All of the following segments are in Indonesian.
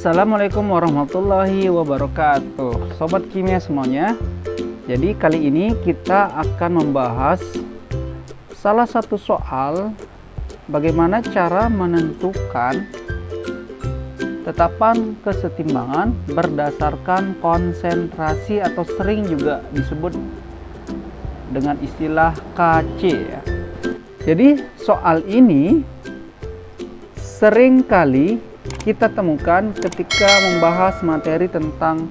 Assalamualaikum warahmatullahi wabarakatuh, Sobat Kimia semuanya. Jadi kali ini kita akan membahas salah satu soal bagaimana cara menentukan tetapan kesetimbangan berdasarkan konsentrasi atau sering juga disebut dengan istilah KC ya. Jadi soal ini sering kali kita temukan ketika membahas materi tentang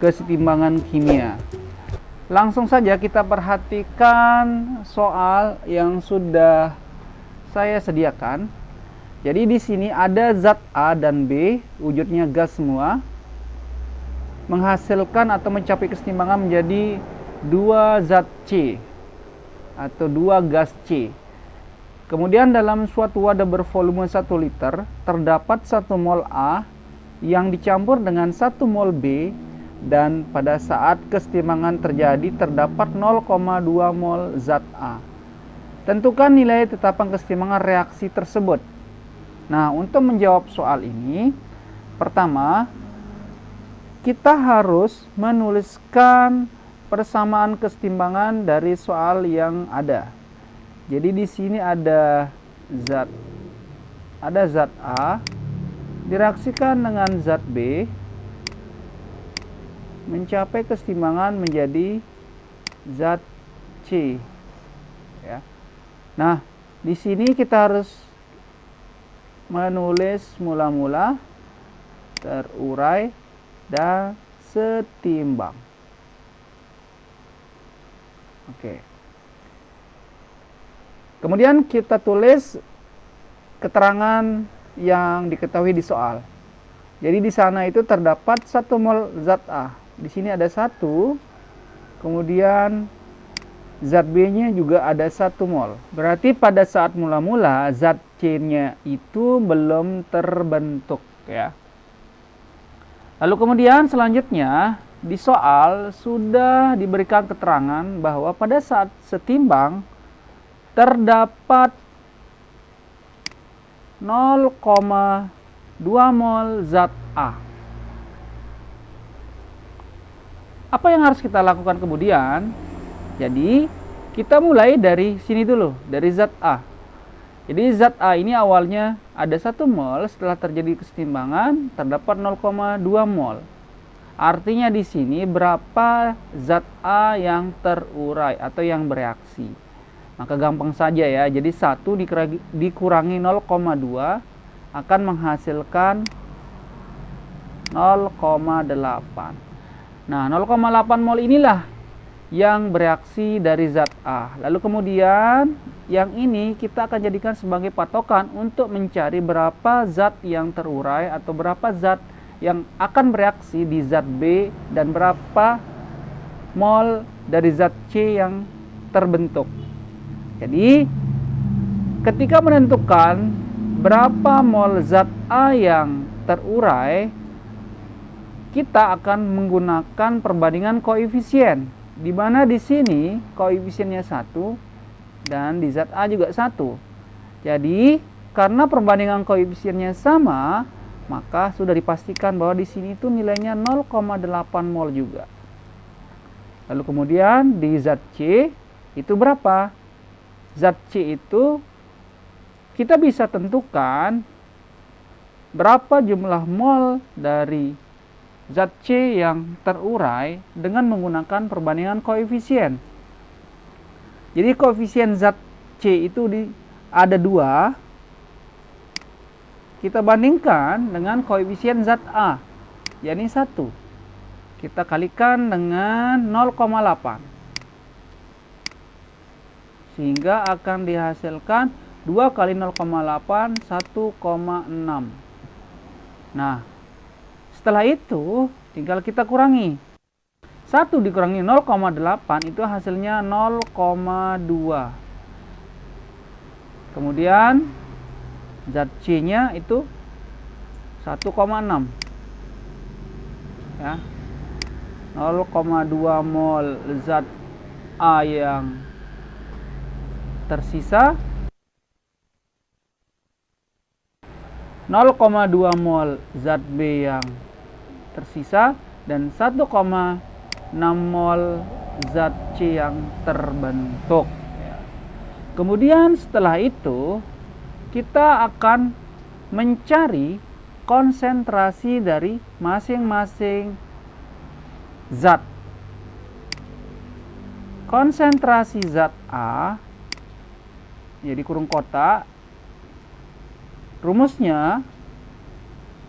kesetimbangan kimia. Langsung saja kita perhatikan soal yang sudah saya sediakan. Jadi di sini ada zat A dan B, wujudnya gas semua, menghasilkan atau mencapai kesetimbangan menjadi dua zat C atau dua gas C. Kemudian dalam suatu wadah bervolume 1 liter terdapat 1 mol A yang dicampur dengan 1 mol B, dan pada saat kesetimbangan terjadi terdapat 0,2 mol zat A. Tentukan nilai tetapan kesetimbangan reaksi tersebut. Nah, untuk menjawab soal ini, pertama kita harus menuliskan persamaan kesetimbangan dari soal yang ada. Jadi di sini ada zat A direaksikan dengan zat B mencapai kesetimbangan menjadi zat C ya. Nah, di sini kita harus menulis mula-mula, terurai, dan setimbang. Oke. Kemudian kita tulis keterangan yang diketahui di soal. Jadi di sana itu terdapat 1 mol zat A. Di sini ada 1. Kemudian zat B-nya juga ada 1 mol. Berarti pada saat mula-mula zat C-nya itu belum terbentuk ya. Lalu kemudian selanjutnya di soal sudah diberikan keterangan bahwa pada saat setimbang terdapat 0,2 mol zat A. Apa yang harus kita lakukan kemudian? Jadi kita mulai dari sini dulu, dari zat A. Jadi zat A ini awalnya ada 1 mol, setelah terjadi kesetimbangan terdapat 0,2 mol. Artinya di sini berapa zat A yang terurai atau yang bereaksi. Maka gampang saja ya, jadi 1 dikurangi 0,2 akan menghasilkan 0,8. Nah, 0,8 mol inilah yang bereaksi dari zat A. Lalu kemudian yang ini kita akan jadikan sebagai patokan untuk mencari berapa zat yang terurai atau berapa zat yang akan bereaksi di zat B dan berapa mol dari zat C yang terbentuk. Jadi ketika menentukan berapa mol zat A yang terurai, kita akan menggunakan perbandingan koefisien, di mana di sini koefisiennya 1 dan di zat A juga 1. Jadi karena perbandingan koefisiennya sama, maka sudah dipastikan bahwa di sini itu nilainya 0,8 mol juga. Lalu kemudian di zat C itu berapa? Zat C itu kita bisa tentukan berapa jumlah mol dari zat C yang terurai dengan menggunakan perbandingan koefisien. Jadi koefisien zat C itu ada 2. Kita bandingkan dengan koefisien zat A, yakni 1. Kita kalikan dengan 0,8. Sehingga akan dihasilkan 2 kali 0,8, 1,6. Nah, setelah itu tinggal kita kurangi. 1 dikurangi 0,8 itu hasilnya 0,2. Kemudian zat C-nya itu 1,6. Ya. 0,2 mol zat A yang tersisa 0,2 mol zat B yang tersisa dan 1,6 mol zat C yang terbentuk. Kemudian setelah itu kita akan mencari konsentrasi dari masing-masing zat. Konsentrasi zat A, jadi kurung kotak, rumusnya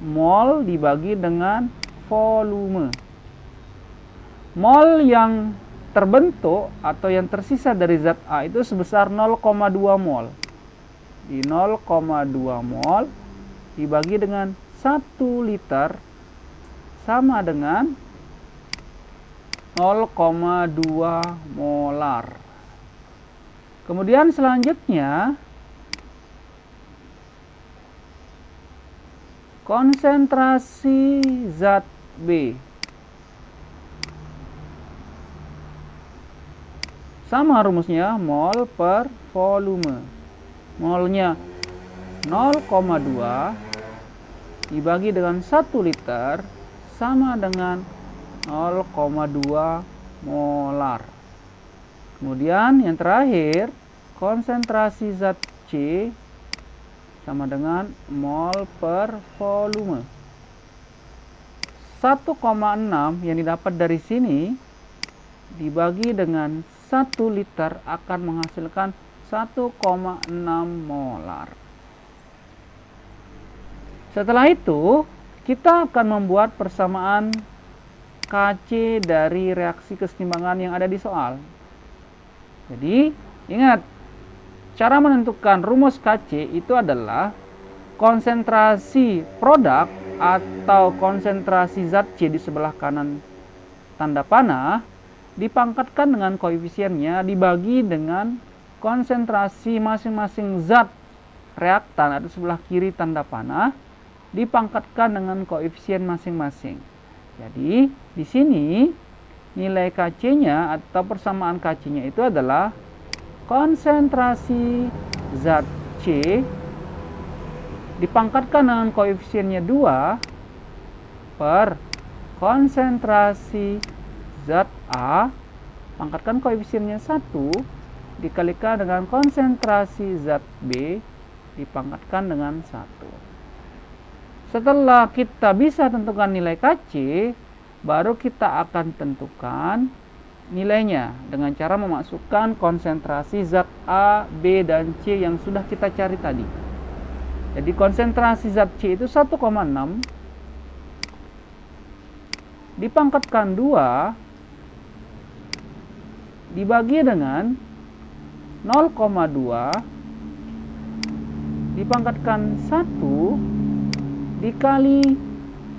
mol dibagi dengan volume. Mol yang terbentuk atau yang tersisa dari zat A itu sebesar 0,2 mol. Di 0,2 mol dibagi dengan 1 liter sama dengan 0,2 molar. Kemudian selanjutnya konsentrasi zat B. Sama rumusnya mol per volume. Molnya 0,2 dibagi dengan 1 liter sama dengan 0,2 molar. Kemudian yang terakhir, konsentrasi zat C sama dengan mol per volume. 1,6 yang didapat dari sini dibagi dengan 1 liter akan menghasilkan 1,6 molar. Setelah itu, kita akan membuat persamaan Kc dari reaksi kesetimbangan yang ada di soal. Jadi, ingat, cara menentukan rumus Kc itu adalah konsentrasi produk atau konsentrasi zat C di sebelah kanan tanda panah dipangkatkan dengan koefisiennya dibagi dengan konsentrasi masing-masing zat reaktan atau sebelah kiri tanda panah dipangkatkan dengan koefisien masing-masing. Jadi, di sini nilai Kc-nya atau persamaan Kc-nya itu adalah konsentrasi zat C dipangkatkan dengan koefisiennya 2 per konsentrasi zat A pangkatkan koefisiennya 1 dikalikan dengan konsentrasi zat B dipangkatkan dengan 1. Setelah kita bisa tentukan nilai Kc, baru kita akan tentukan nilainya dengan cara memasukkan konsentrasi zat A, B, dan C yang sudah kita cari tadi. Jadi konsentrasi zat C itu 1,6 dipangkatkan 2 dibagi dengan 0,2 dipangkatkan 1 dikali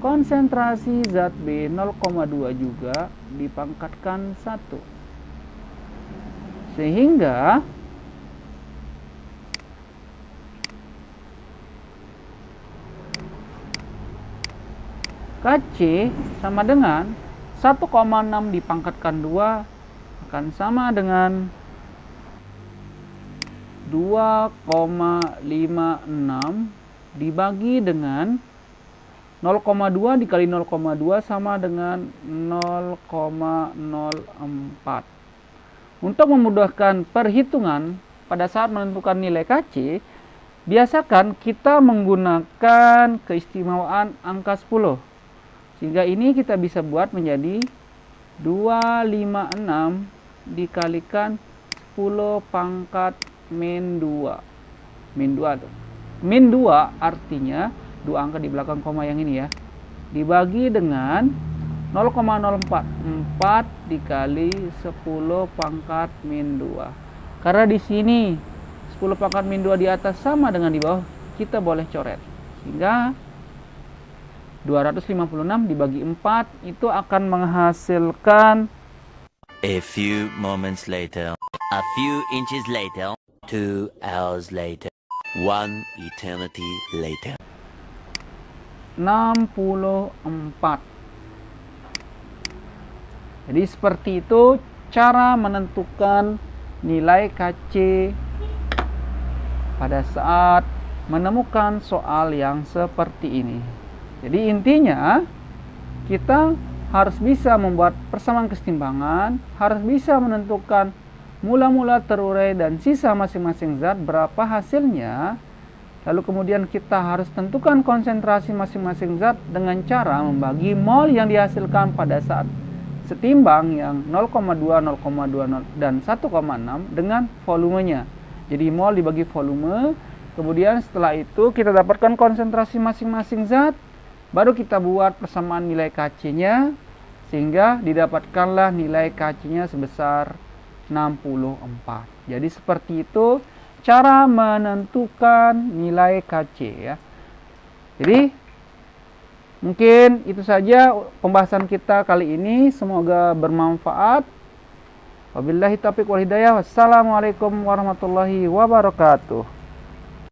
konsentrasi zat B 0,2 juga dipangkatkan 1. Sehingga Kc sama dengan 1,6 dipangkatkan 2 akan sama dengan 2,56 dibagi dengan 0,2 dikali 0,2 sama dengan 0,04. Untuk memudahkan perhitungan pada saat menentukan nilai Kc, biasakan kita menggunakan keistimewaan angka 10. Sehingga ini kita bisa buat menjadi 256 dikalikan 10 pangkat min 2. Min 2 tuh. Min 2 artinya 2 angka di belakang koma yang ini ya. Dibagi dengan 0,044 dikali 10 pangkat min 2. Karena di sini 10 pangkat min 2 di atas sama dengan di bawah, kita boleh coret. Sehingga 256 dibagi 4 itu akan menghasilkan a few moments later, a few inches later, 2 hours later, 1 eternity later. 64. Jadi seperti itu cara menentukan nilai Kc pada saat menemukan soal yang seperti ini. Jadi intinya kita harus bisa membuat persamaan kesetimbangan, harus bisa menentukan mula-mula, terurai, dan sisa masing-masing zat berapa hasilnya. Lalu kemudian kita harus tentukan konsentrasi masing-masing zat dengan cara membagi mol yang dihasilkan pada saat setimbang yang 0,2, 0,20 dan 1,6 dengan volumenya. Jadi mol dibagi volume, kemudian setelah itu kita dapatkan konsentrasi masing-masing zat, baru kita buat persamaan nilai Kc-nya, sehingga didapatkanlah nilai Kc-nya sebesar 64. Jadi seperti itu cara menentukan nilai Kc ya. Jadi mungkin itu saja pembahasan kita kali ini, semoga bermanfaat. Wabillahi taufiq wal hidayah. Wassalamualaikum warahmatullahi wabarakatuh.